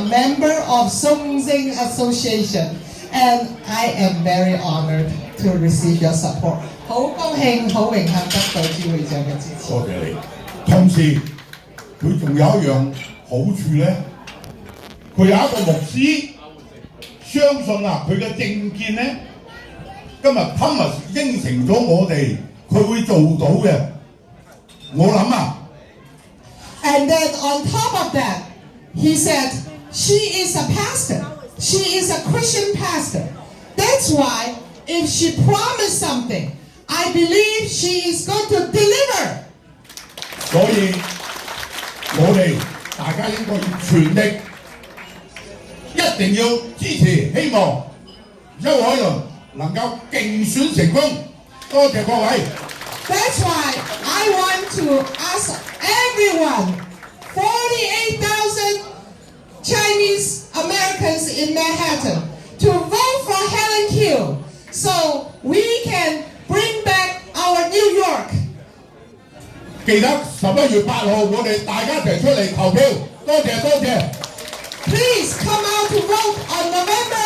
member of TsungTsin Association, and I am very honored to receive your support. 好高興、好榮幸得到朱會長嘅支持。多謝你。同時，佢仲有一樣好處咧，佢有一個牧師，相信啊，佢嘅政見咧，今日 Thomas 應承咗我哋，佢會做到嘅。我諗啊。And then on top of that, he said, she is a pastor. She is a Christian pastor. That's why if she promised something, I believe she is going to deliver. 所以我哋大家應該要全力，一定要支持，希望邱海倫能夠競選成功。多謝各位。That's why I want to ask everyone, 48,000 Chinese Americans in Manhattan, to vote for Helen Qiu so we can bring back our New York. 記得11月8號，我哋大家一齊出嚟投票。多謝多謝。Please come out to vote on November